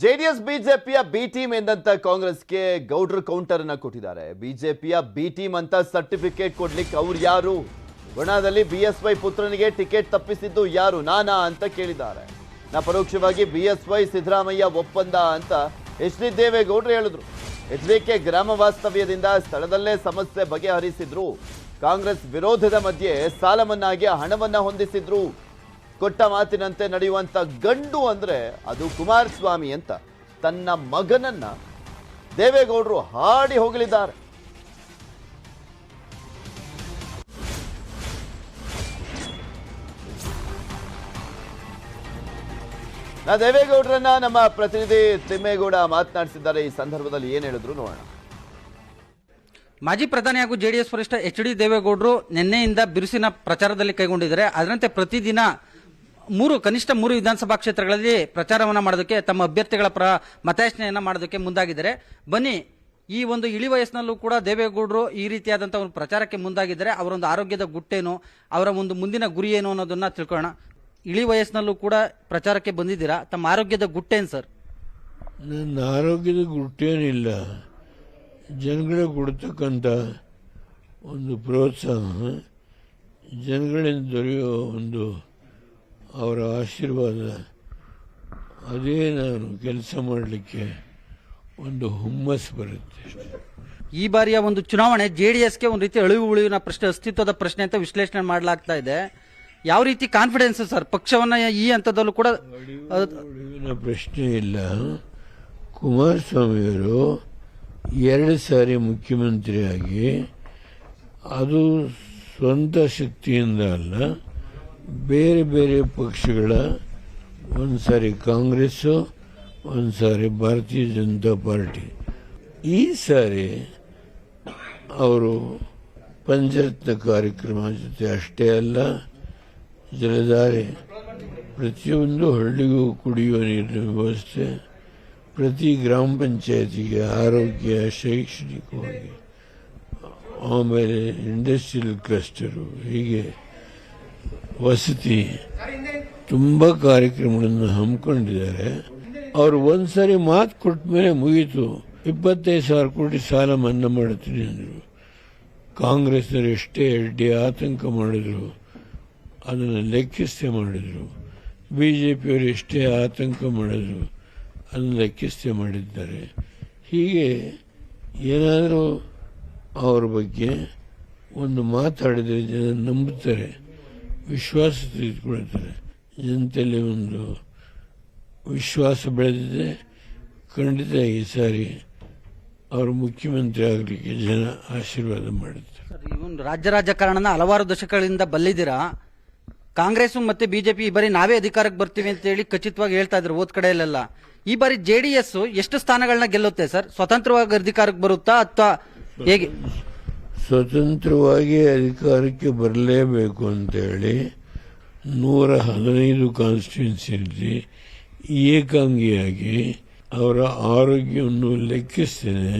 JDS ಬಿಜೆಪಿಯ B team ಎಂದಂತ ಕಾಂಗ್ರೆಸ್ಗೆ ಗೌಡ್ರು ಕೌಂಟರ್ ಅನ್ನ ಕೊಟ್ಟಿದ್ದಾರೆ. ಬಿಜೆಪಿಯ ಬಿ ಟೀಮ್ ಅಂತ ಸರ್ಟಿಫಿಕೇಟ್ ಕೊಡ್ಲಿಕ್ಕೆ ಅವ್ರು ಯಾರು? ಗುಣದಲ್ಲಿ ಬಿಎಸ್ವೈ ಪುತ್ರನಿಗೆ ಟಿಕೆಟ್ ತಪ್ಪಿಸಿದ್ದು ಯಾರು? ನಾನಾ ಅಂತ ಕೇಳಿದ್ದಾರೆ. ಪರೋಕ್ಷವಾಗಿ ಬಿಎಸ್ವೈ ಸಿದ್ದರಾಮಯ್ಯ ಒಪ್ಪಂದ ಅಂತ ಎಚ್.ಡಿ. ದೇವೇಗೌಡರು ಹೇಳಿದ್ರು. ಎಚ್ಡಿಕೆ ಗ್ರಾಮ ವಾಸ್ತವ್ಯದಿಂದ ಸ್ಥಳದಲ್ಲೇ ಸಮಸ್ಯೆ ಬಗೆಹರಿಸಿದ್ರು. ಕಾಂಗ್ರೆಸ್ ವಿರೋಧದ ಮಧ್ಯೆ ಸಾಲ ಮನ್ನಾಗೆ ಹಣವನ್ನ ಹೊಂದಿಸಿದ್ರು. ಕೊಟ್ಟ ಮಾತಿನಂತೆ ನಡೆಯುವಂತ ಗಂಡು ಅಂದ್ರೆ ಅದು ಕುಮಾರಸ್ವಾಮಿ ಅಂತ ತನ್ನ ಮಗನನ್ನ ದೇವೇಗೌಡರು ಹಾಡಿ ಹೋಗಲಿದ್ದಾರೆ. ದೇವೇಗೌಡರನ್ನ ನಮ್ಮ ಪ್ರತಿನಿಧಿ ತಿಮ್ಮೇಗೌಡ ಮಾತನಾಡಿಸಿದ್ದಾರೆ. ಈ ಸಂದರ್ಭದಲ್ಲಿ ಏನ್ ಹೇಳಿದ್ರು ನೋಡೋಣ. ಮಾಜಿ ಪ್ರಧಾನಿ ಹಾಗೂ ಜೆಡಿಎಸ್ ವರಿಷ್ಠ ಎಚ್.ಡಿ. ದೇವೇಗೌಡರು ನಿನ್ನೆಯಿಂದ ಬಿರುಸಿನ ಪ್ರಚಾರದಲ್ಲಿ ಕೈಗೊಂಡಿದ್ದಾರೆ. ಅದರಂತೆ ಪ್ರತಿದಿನ ಕನಿಷ್ಠ ಮೂರು ವಿಧಾನಸಭಾ ಕ್ಷೇತ್ರಗಳಲ್ಲಿ ಪ್ರಚಾರವನ್ನು ಮಾಡೋದಕ್ಕೆ ತಮ್ಮ ಅಭ್ಯರ್ಥಿಗಳ ಮತಯಾಚನೆಯನ್ನ ಮಾಡೋದಕ್ಕೆ ಮುಂದಾಗಿದ್ದಾರೆ. ಬನ್ನಿ, ಈ ಒಂದು ಇಳಿ ವಯಸ್ಸಿನಲ್ಲೂ ಕೂಡ ದೇವೇಗೌಡರು ಈ ರೀತಿಯಾದಂತಹ ಒಂದು ಪ್ರಚಾರಕ್ಕೆ ಮುಂದಾಗಿದ್ದಾರೆ. ಅವರೊಂದು ಆರೋಗ್ಯದ ಗುಟ್ಟೇನು, ಅವರ ಒಂದು ಮುಂದಿನ ಗುರಿ ಏನು ಅನ್ನೋದನ್ನ ತಿಳ್ಕೊಳ್ಳೋಣ. ಇಳಿ ವಯಸ್ಸಿನಲ್ಲೂ ಕೂಡ ಪ್ರಚಾರಕ್ಕೆ ಬಂದಿದ್ದೀರಾ, ತಮ್ಮ ಆರೋಗ್ಯದ ಗುಟ್ಟೇನು ಸರ್? ನನ್ನ ಆರೋಗ್ಯದ ಗುಟ್ಟೇನಿಲ್ಲ. ಜನಗಳಿಗೆ ಕೊಡ್ತಕ್ಕಂಥ ಒಂದು ಪ್ರೋತ್ಸಾಹ, ಜನಗಳಿಂದ ದೊರೆಯೋ ಒಂದು ಅವರ ಆಶೀರ್ವಾದ, ಅದೇ ನಾನು ಕೆಲಸ ಮಾಡಲಿಕ್ಕೆ ಒಂದು ಹುಮ್ಮಸ್ಸು ಬರುತ್ತೆ. ಈ ಬಾರಿಯ ಒಂದು ಚುನಾವಣೆ ಜೆಡಿಎಸ್ಗೆ ಒಂದು ರೀತಿ ಅಳಿವು ಉಳಿವಿನ ಪ್ರಶ್ನೆ, ಅಸ್ತಿತ್ವದ ಪ್ರಶ್ನೆ ಅಂತ ವಿಶ್ಲೇಷಣೆ ಮಾಡಲಾಗ್ತಾ ಇದೆ. ಯಾವ ರೀತಿ ಕಾನ್ಫಿಡೆನ್ಸ್ ಸರ್ ಪಕ್ಷವನ್ನ ಈ ಹಂತದಲ್ಲೂ ಕೂಡ? ಉಳಿವಿನ ಪ್ರಶ್ನೆ ಇಲ್ಲ. ಕುಮಾರಸ್ವಾಮಿಯವರು 2 ಸಾರಿ ಮುಖ್ಯಮಂತ್ರಿಯಾಗಿ, ಅದು ಸ್ವಂತ ಶಕ್ತಿಯಿಂದ ಅಲ್ಲ, ಬೇರೆ ಬೇರೆ ಪಕ್ಷಗಳ, ಒಂದು ಸಾರಿ ಕಾಂಗ್ರೆಸ್ಸು, ಒಂದು ಸಾರಿ ಭಾರತೀಯ ಜನತಾ ಪಾರ್ಟಿ. ಈ ಸಾರಿ ಅವರು ಪಂಚರತ್ನ ಕಾರ್ಯಕ್ರಮ ಜೊತೆ ಅಷ್ಟೇ ಅಲ್ಲ, ಜಲಧಾರೆ, ಪ್ರತಿಯೊಂದು ಹಳ್ಳಿಗೂ ಕುಡಿಯುವ ನೀರಿನ ವ್ಯವಸ್ಥೆ, ಪ್ರತಿ ಗ್ರಾಮ ಪಂಚಾಯತಿಗೆ ಆರೋಗ್ಯ, ಶೈಕ್ಷಣಿಕವಾಗಿ, ಆಮೇಲೆ ಇಂಡಸ್ಟ್ರಿಯಲ್ ಕ್ಲಸ್ಟರು, ಹೀಗೆ ವಸತಿ, ತುಂಬ ಕಾರ್ಯಕ್ರಮಗಳನ್ನು ಹಮ್ಮಿಕೊಂಡಿದ್ದಾರೆ. ಅವರು ಒಂದ್ಸರಿ ಮಾತು ಕೊಟ್ಟ ಮೇಲೆ ಮುಗೀತು. 25,000 ಕೋಟಿ ಸಾಲ ಮನ್ನಾ ಮಾಡ್ತೀನಿ ಅಂದರು. ಕಾಂಗ್ರೆಸ್ನವರು ಎಷ್ಟೇ ಅಡ್ಡಿ ಆತಂಕ ಮಾಡಿದ್ರು ಅದನ್ನು ಲೆಕ್ಕಿಸದೆ ಮಾಡಿದ್ರು. ಬಿಜೆಪಿಯವರು ಎಷ್ಟೇ ಆತಂಕ ಮಾಡಿದ್ರು ಅದನ್ನು ಲೆಕ್ಕಿಸದೆ ಮಾಡಿದ್ದಾರೆ. ಹೀಗೆ ಏನಾದರೂ ಅವ್ರ ಬಗ್ಗೆ ಒಂದು ಮಾತಾಡಿದರೆ ಜನ ನಂಬುತ್ತಾರೆ, ವಿಶ್ವಾಸ ತೆಗೆದುಕೊಳ್ತಾರೆ. ಜನತೆಯಲ್ಲಿ ಒಂದು ವಿಶ್ವಾಸ ಬೆಳೆದಿದೆ. ಖಂಡಿತ ಈ ಸಾರಿ ಅವರು ಮುಖ್ಯಮಂತ್ರಿ ಆಗಲಿಕ್ಕೆ ಜನ ಆಶೀರ್ವಾದ ಮಾಡುತ್ತಾರೆ. ರಾಜ್ಯ ರಾಜಕಾರಣನ ಹಲವಾರು ದಶಕಗಳಿಂದ ಬಲ್ಲಿದ್ದೀರಾ. ಕಾಂಗ್ರೆಸ್ ಮತ್ತೆ ಬಿಜೆಪಿ ಈ ಬಾರಿ ನಾವೇ ಅಧಿಕಾರಕ್ಕೆ ಬರ್ತೀವಿ ಅಂತ ಹೇಳಿ ಖಚಿತವಾಗಿ ಹೇಳ್ತಾ ಇದ್ರು ಓದ್ ಕಡೆಯಲ್ಲೆಲ್ಲ. ಈ ಬಾರಿ ಜೆಡಿಎಸ್ ಎಷ್ಟು ಸ್ಥಾನಗಳನ್ನ ಗೆಲ್ಲುತ್ತೆ ಸರ್? ಸ್ವತಂತ್ರವಾಗಿ ಅಧಿಕಾರಕ್ಕೆ ಬರುತ್ತಾ ಅಥವಾ ಹೇಗೆ? ಸ್ವತಂತ್ರವಾಗಿ ಅಧಿಕಾರಕ್ಕೆ ಬರಲೇಬೇಕು ಅಂತೇಳಿ 115 ಕಾನ್ಸ್ಟಿಟ್ಯೂನ್ಸಿಯಲ್ಲಿ ಏಕಾಂಗಿಯಾಗಿ ಅವರ ಆರೋಗ್ಯವನ್ನು ಲೆಕ್ಕಿಸ್ತೇನೆ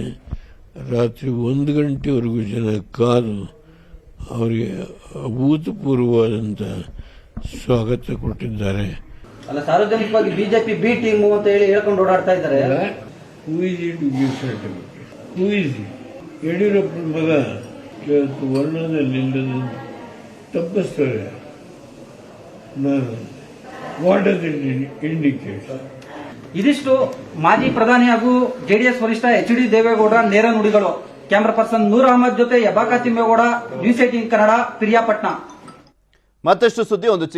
ರಾತ್ರಿ 1 ಗಂಟೆವರೆಗೂ ಜನ ಕಾದು ಅವರಿಗೆ ಅಭೂತಪೂರ್ವವಾದಂಥ ಸ್ವಾಗತ ಕೊಟ್ಟಿದ್ದಾರೆ. ಅಲ್ಲ, ಸಾರ್ವಜನಿಕವಾಗಿ ಬಿಜೆಪಿ ಬಿ ಟೀಮ್ ಅಂತ ಹೇಳಿ ಹೇಳ್ಕೊಂಡು ಓಡಾಡ್ತಾ ಇದ್ದಾರೆ. ಯಡಿಯೂರಪ್ಪನ ಮಗ ಇವತ್ತು ವರ್ಣದಲ್ಲಿಲ್ಲದ ತಪ್ಪಿಸ್ತಾರೆ. ನಾನು ವಾಟ್ ಡಸ್ ಇಟ್ ಇಂಡಿಕೇಟ್? ಇದಿಷ್ಟು ಮಾಜಿ ಪ್ರಧಾನಿ ಹಾಗೂ ಜೆಡಿಎಸ್ ವರಿಷ್ಠ ಎಚ್.ಡಿ. ದೇವೇಗೌಡರ ನೇರ ನುಡಿಗಳು. ಕ್ಯಾಮರಾ ಪರ್ಸನ್ ನೂರ್ ಅಹಮದ್ ಜೊತೆ ಯಬಾಕ ತಿಮ್ಮೇಗೌಡ, ನ್ಯೂಸ್ 18 ಕನ್ನಡ, ಪಿರಿಯಾಪಟ್ನ. ಮತ್ತಷ್ಟು ಸುದ್ದಿ ಒಂದು